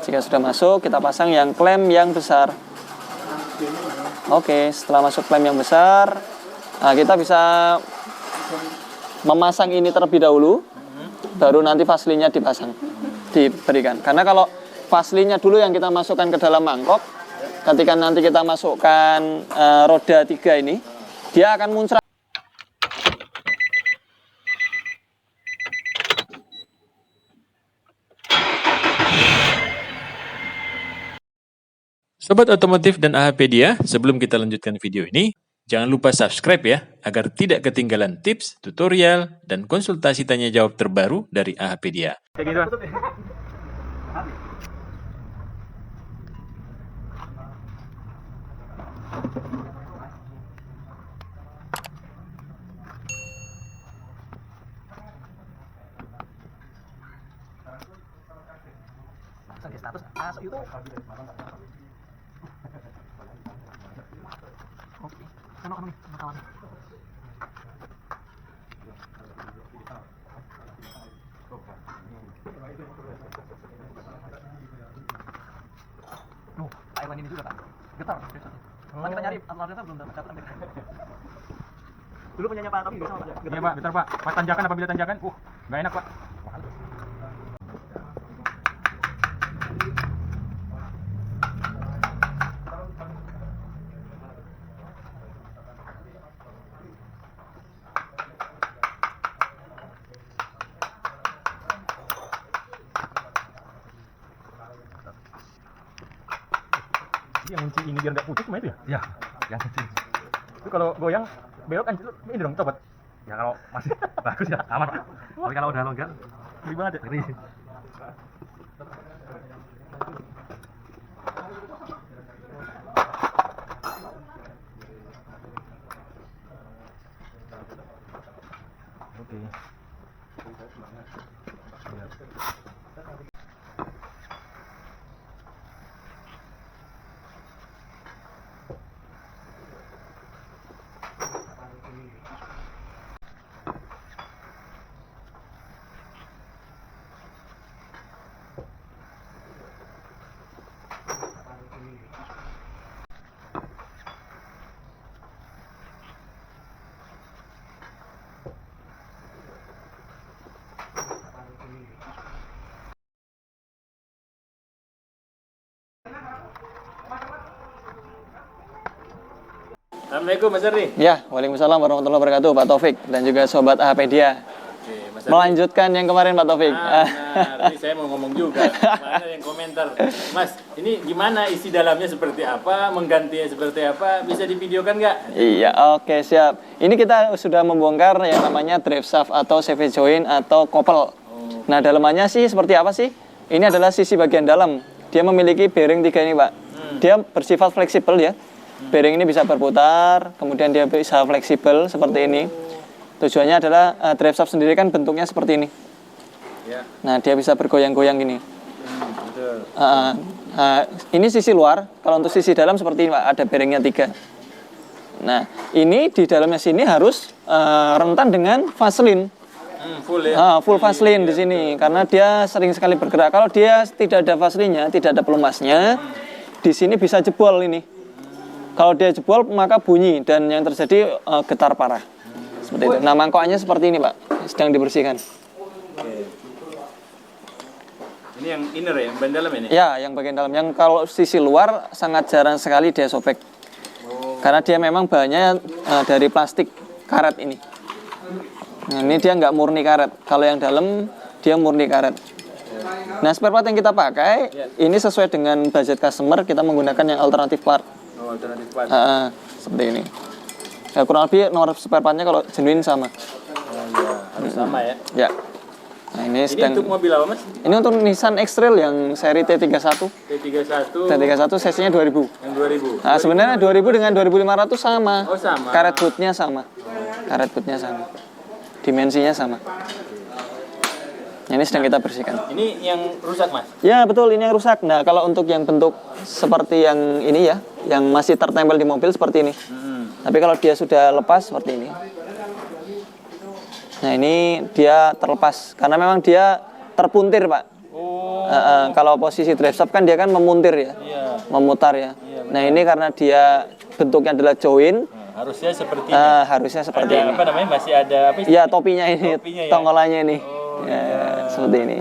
Jika sudah masuk, kita pasang yang klem yang besar. Oke, setelah masuk klem yang besar, nah kita bisa memasang ini terlebih dahulu, baru nanti Vaseline-nya diberikan. Karena kalau Vaseline-nya dulu yang kita masukkan ke dalam mangkok, ketika nanti kita masukkan roda 3 ini, dia akan muncrat. Sobat Otomotif dan AHpedia, sebelum kita lanjutkan video ini, jangan lupa subscribe ya, agar tidak ketinggalan tips, tutorial, dan konsultasi tanya jawab terbaru dari AHpedia. Kayak gitu. Status masuk YouTube. Oke, sama nih, kawan. Pak Irwan ini juga Pak. Getar. Kan kita nyari atletnya belum dapat catat. Dulu punyanya Pak Tommy bisa Pak. Iya Pak, bentar Pak. Pas tanjakan apabila tanjakan, nggak enak Pak. Yang kunci ini biar nggak putus cuma itu ya? Iya, yang kecil. Itu kalau goyang belok kan ini dong tobat. Ya kalau masih bagus ya aman Pak. Tapi kalau udah longgar, Ngeri banget ya. ngeri. Oke. Assalamualaikum Mas Ardi. Ya, waalaikumsalam warahmatullahi wabarakatuh, Pak Taufik dan juga sobat AHpedia. Oke, Mas Ardi. Melanjutkan yang kemarin Pak Taufik. Benar, ini saya mau ngomong juga. Mana yang komentar, Mas, ini gimana isi dalamnya seperti apa, menggantinya seperti apa, bisa divideokan nggak? Iya, oke siap. Ini kita sudah membongkar yang namanya drive shaft atau CV joint atau kopel. Nah, dalamannya sih seperti apa sih? Ini adalah sisi bagian dalam. Dia memiliki bearing 3 ini, Pak. Dia bersifat fleksibel ya. Bearing ini bisa berputar, kemudian dia bisa fleksibel seperti ini. Tujuannya adalah drive shaft sendiri kan bentuknya seperti ini. Ya. Nah, dia bisa bergoyang-goyang gini. Betul. Ini sisi luar. Kalau untuk sisi dalam seperti ini, Pak, ada bearingnya 3. Nah, ini di dalamnya sini harus rentan dengan Vaseline. Full ya. Full Vaseline di sini karena dia sering sekali bergerak. Kalau dia tidak ada Vaseline-nya, tidak ada pelumasnya, di sini bisa jebol ini. Kalau dia jebol maka bunyi dan yang terjadi getar parah. Seperti itu. Nah, mangkokannya seperti ini, Pak. Sedang dibersihkan. Oke. Ini yang inner ya, yang bagian dalam ini? Ya, yang bagian dalam. Yang kalau sisi luar sangat jarang sekali dia sobek. Karena dia memang bahannya dari plastik karet ini. Nah, ini dia nggak murni karet. Kalau yang dalam dia murni karet. Nah, spare part yang kita pakai ini sesuai dengan budget customer, kita menggunakan yang alternatif part. Oh, alternatif part. Seperti ini. Ya, kurang lebih nomor spare partnya kalau genuine sama. Oh iya, harus sama ya. Ya. Nah, ini Ini untuk mobil apa, Mas? Ini untuk Nissan X-Trail yang seri T31. T31. sesinya 2000. Yang 2000. Nah, sebenarnya 2000 dengan 2500 sama. Oh, sama. Karet bootnya sama. Karet bootnya sama. Dimensinya sama. Nah, ini sedang kita bersihkan. Ini yang rusak, Mas? Ya, betul, ini yang rusak. Nah, kalau untuk yang bentuk seperti yang ini ya, yang masih tertempel di mobil seperti ini. Tapi kalau dia sudah lepas seperti ini. Nah, ini dia terlepas karena memang dia terpuntir, Pak. Oh, Kalau posisi drive shaft kan dia kan memuntir ya, memutar ya. Nah ini karena dia bentuknya adalah join, Harusnya seperti ini. harusnya seperti Ada ini. apa namanya? Masih ada apa? Ya topinya ini, Topinya ya? tonggolannya ini. Seperti ini.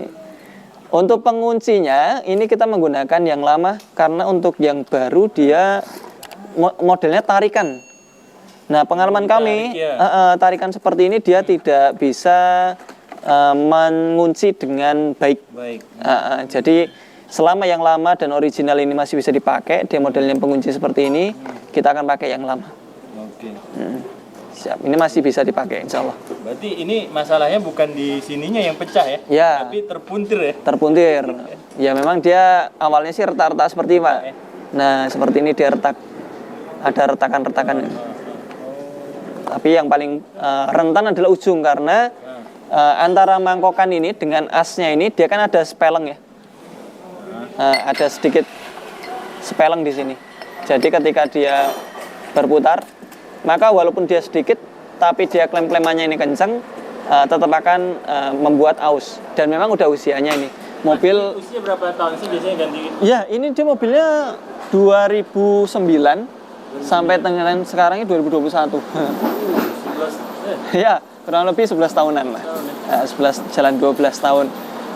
Untuk penguncinya ini kita menggunakan yang lama karena untuk yang baru dia modelnya tarikan. Nah pengalaman kami tarikan seperti ini dia tidak bisa mengunci dengan baik. Jadi selama yang lama dan original ini masih bisa dipakai, dia modelnya pengunci seperti ini, kita akan pakai yang lama. Oke. Siap, ini masih bisa dipakai insya Allah. Berarti ini masalahnya bukan di sininya yang pecah ya? Ya. Tapi terpuntir ya? Terpuntir. Ya memang dia awalnya sih retak-retak seperti ini, Pak. Nah seperti ini dia retak, ada retakan-retakan. Tapi yang paling rentan adalah ujung karena antara mangkokan ini dengan asnya ini dia kan ada speleng ya. Ada sedikit speleng di sini. Jadi ketika dia berputar, maka walaupun dia sedikit, tapi dia klem-klemannya ini kencang, tetap akan membuat aus. Dan memang udah usianya ini. Mobil usia berapa tahun sih biasanya ganti? Ya, ini dia mobilnya 2009 sampai dengan sekarang ini 2021. 11. Ya, kurang lebih 11 tahunan lah. 11 jalan 12 tahun.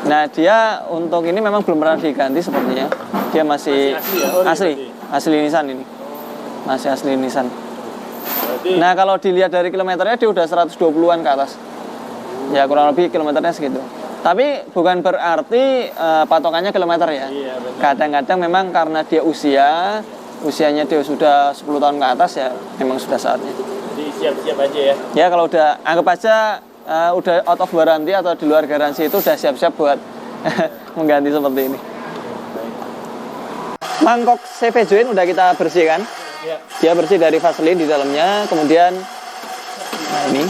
Nah, dia untuk ini memang belum pernah diganti sepertinya. Dia masih asli Nissan ini. Masih asli Nissan. Berarti Nah, kalau dilihat dari kilometernya dia udah 120-an ke atas. Ya, kurang lebih kilometernya segitu. Tapi bukan berarti patokannya kilometer ya. Iya, benar. Kadang-kadang memang karena dia usianya dia sudah 10 tahun ke atas ya, memang sudah saatnya. jadi siap-siap aja ya. Ya kalau udah anggap aja udah out of warranty atau di luar garansi itu udah siap-siap buat mengganti seperti ini. Mangkok CV join udah kita bersihkan. Iya. Dia bersih dari vaselin di dalamnya, kemudian ini.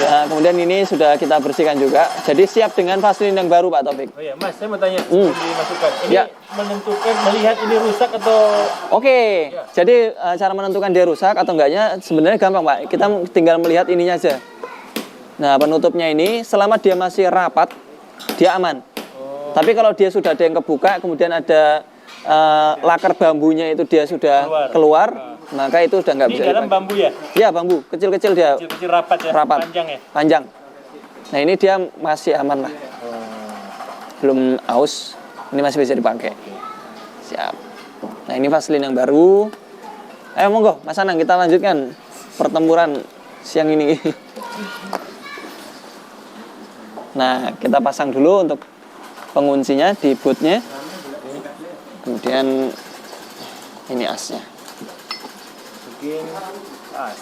Kemudian ini sudah kita bersihkan juga. Jadi siap dengan vaselin yang baru Pak Taufik. Oh iya, Mas, saya mau tanya sebelum dimasukkan. Ini Ya. menentukan melihat ini rusak atau Oke, jadi cara menentukan dia rusak atau enggaknya sebenarnya gampang Pak. Kita tinggal melihat ininya aja. Nah penutupnya ini selama dia masih rapat, dia aman. Tapi kalau dia sudah ada yang kebuka, kemudian ada lakar bambunya itu dia sudah keluar, maka itu sudah nggak ini bisa dalam dipakai. bambu ya? Ya bambu, kecil-kecil dia. Kecil-kecil rapat ya? Rapat. Panjang ya? Panjang. Nah ini dia masih aman lah. Belum aus, ini masih bisa dipakai. Siap. Nah ini vaselin yang baru. Ayo monggo, Mas Anang kita lanjutkan pertempuran siang ini. Nah kita pasang dulu untuk penguncinya di bootnya. Kemudian ini asnya. Mungkin as.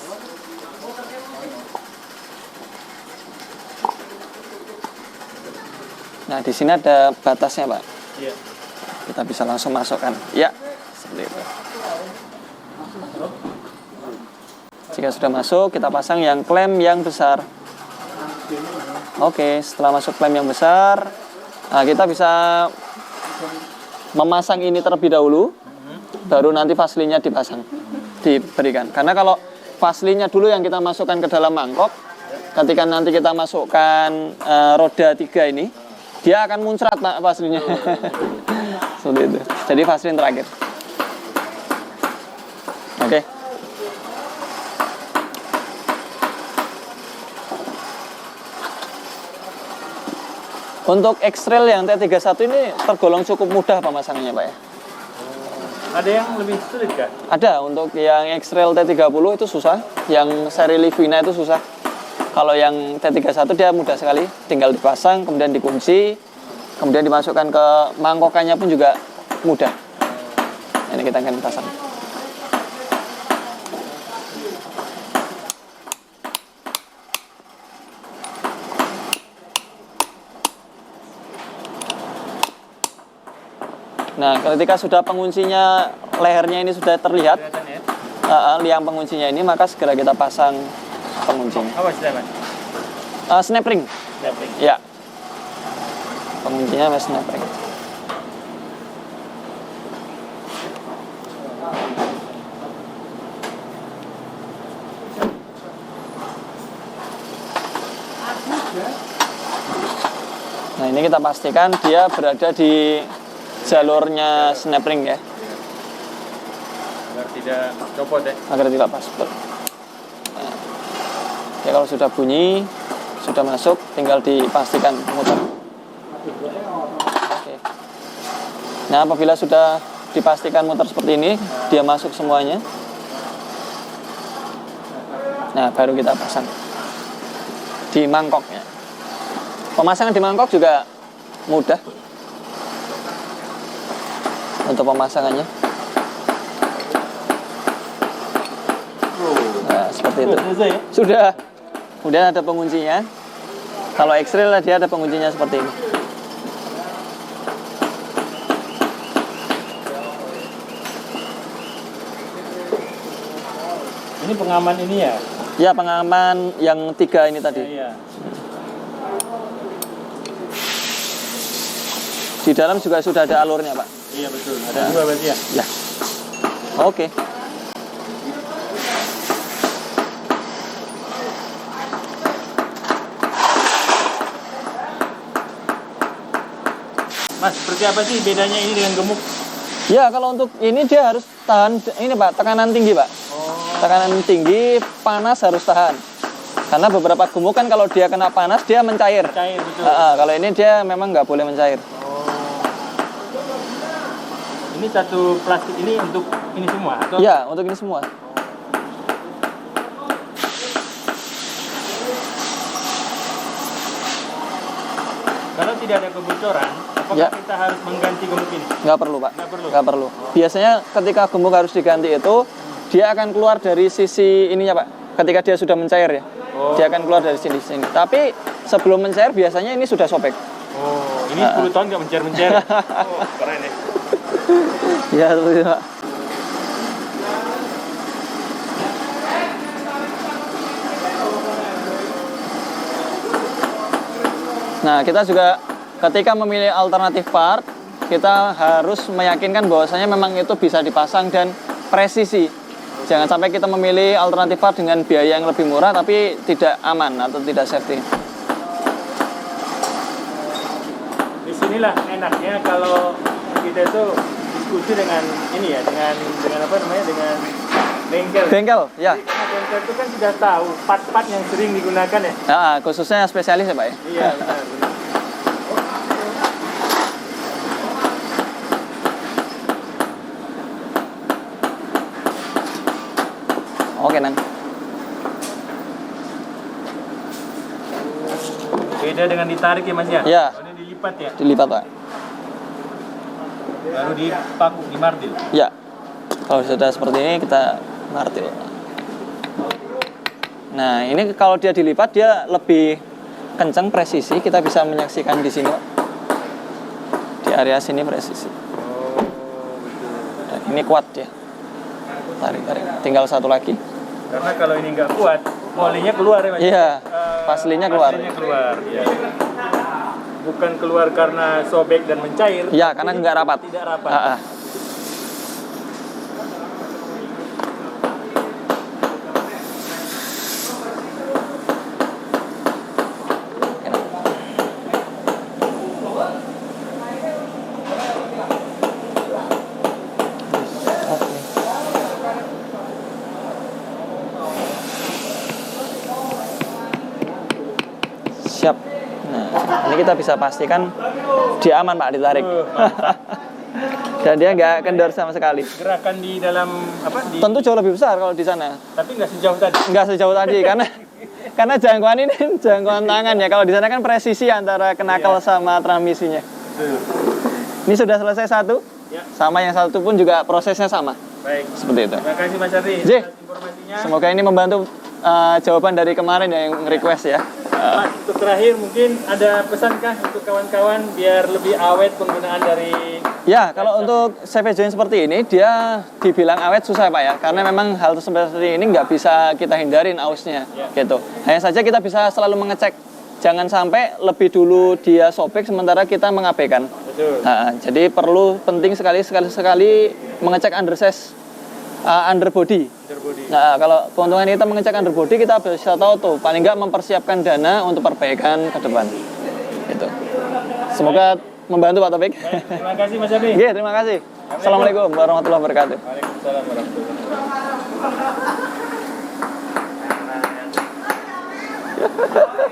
Nah di sini ada batasnya Pak. Iya. Kita bisa langsung masukkan. Ya, seperti itu. Jika sudah masuk, kita pasang yang klem yang besar. Oke, setelah masuk klem yang besar, nah kita bisa memasang ini terlebih dahulu, baru nanti vaselinnya diberikan. Karena kalau vaselinnya dulu yang kita masukkan ke dalam mangkok, ketika nanti kita masukkan roda 3 ini, dia akan muncrat Pak vaselinnya. Seperti itu. Jadi vaselin terakhir. Oke. Untuk X-Trail yang T31 ini tergolong cukup mudah pemasangannya Pak ya. Ada yang lebih sulit kah? Ada, untuk yang X-Trail T30 itu susah, yang seri Livina itu susah. Kalau yang T31 dia mudah sekali, tinggal dipasang, kemudian dikunci, kemudian dimasukkan ke mangkokannya pun juga mudah. Ini kita akan pasang. Nah, ketika sudah penguncinya, lehernya ini sudah terlihat, liang penguncinya ini, maka segera kita pasang penguncinya. Apa istilahnya? Snap ring. Ya. Penguncinya mas snap ring. Nah ini kita pastikan dia berada di jalurnya snap ring ya, Agar tidak copot ya. agar tidak pas. Betul. Nah, ya kalau sudah bunyi, sudah masuk, tinggal dipastikan muter. Oke. Nah, apabila sudah dipastikan muter seperti ini, dia masuk semuanya. Nah, baru kita pasang di mangkoknya. Pemasangan di mangkok juga mudah untuk pemasangannya. Nah, seperti itu. Sudah. Kemudian ada penguncinya. Kalau X-Rail dia ada penguncinya seperti ini. Ini pengaman ini ya? Ya, pengaman yang 3 ini tadi. Iya. Di dalam juga sudah ada alurnya, Pak. Iya betul. Ada 2 berarti ya? Ya. Oke. Mas, seperti apa sih bedanya ini dengan gemuk? Ya, kalau untuk ini dia harus tahan ini, Pak, tekanan tinggi, Pak. Tekanan tinggi, panas harus tahan. Karena beberapa gemuk kan kalau dia kena panas dia mencair. Cair betul. Kalau ini dia memang nggak boleh mencair. Ini satu plastik ini untuk ini semua atau? Ya, untuk ini semua. Kalau tidak ada kebocoran, apakah Ya. kita harus mengganti gemuk ini? Nggak perlu, Pak. Nggak perlu? Nggak perlu. Biasanya ketika gemuk harus diganti itu, dia akan keluar dari sisi ininya, Pak. Ketika dia sudah mencair ya. Dia akan keluar dari sini. Tapi sebelum mencair biasanya ini sudah sobek. Oh, ini 10 tahun nggak mencair-mencair. Oh, keren ya. Ya, seperti itu, Pak. Nah, kita juga ketika memilih alternatif part, kita harus meyakinkan bahwasanya memang itu bisa dipasang dan presisi. Jangan sampai kita memilih alternatif part dengan biaya yang lebih murah tapi tidak aman atau tidak safety. Disinilah enaknya kalau kita itu diskusi dengan ini ya, dengan apa namanya, dengan bengkel. Bengkel, ya. Karena bengkel itu kan sudah tahu part-part yang sering digunakan ya. Nah, khususnya spesialis ya, Pak ya. Iya, benar. Oke, Nan. Beda dengan ditarik ya Mas ya? Ya. Oh, ini dilipat ya? Dilipat, Pak. Baru dipaku, dimartil. Ya. Kalau sudah seperti ini kita martil. Nah, ini kalau dia dilipat dia lebih kencang presisi. Kita bisa menyaksikan di sini, Pak. Di area sini presisi. Dan ini kuat ya. Tarik. Tinggal satu lagi. Karena kalau ini nggak kuat, olinya keluar ya Mas? Iya. Paslinya keluar. Paslinya keluar, ya. Bukan keluar karena sobek dan mencair. Iya, karena nggak rapat. Tidak rapat. Siap. Nah, ini kita bisa pastikan dia aman, Pak, ditarik. Dan dia nggak kendor sama sekali. Gerakan di dalam apa? Tentu jauh lebih besar kalau di sana. Tapi nggak sejauh tadi. Nggak sejauh tadi karena jangkauan ini jangkauan tangan ya. Kalau di sana kan presisi antara knuckle sama transmisinya. Ini sudah selesai satu. Ya. Sama yang satu pun juga prosesnya sama. Baik. Seperti itu. Terima kasih Mas Ardi J. atas informasinya. Semoga ini membantu jawaban dari kemarin yang request ya. Mas, untuk terakhir mungkin ada pesankah untuk kawan-kawan biar lebih awet penggunaan dari Ya, kalau untuk CV join seperti ini, dia dibilang awet susah, Pak ya. Karena memang hal seperti ini nggak bisa kita hindarin ausnya, gitu. Hanya saja kita bisa selalu mengecek. Jangan sampai lebih dulu dia sobek sementara kita mengabaikan. Betul. Nah, jadi penting sekali mengecek undersize, underbody. Underbody. Nah, kalau keuntungan kita mengecek underbody, kita bisa tahu tuh paling nggak mempersiapkan dana untuk perbaikan ke depan. Gitu. Semoga membantu Pak Taufik. Terima kasih Mas Abi. Oke, terima kasih. Assalamualaikum warahmatullahi wabarakatuh. Waalaikumsalam warahmatullahi wabarakatuh.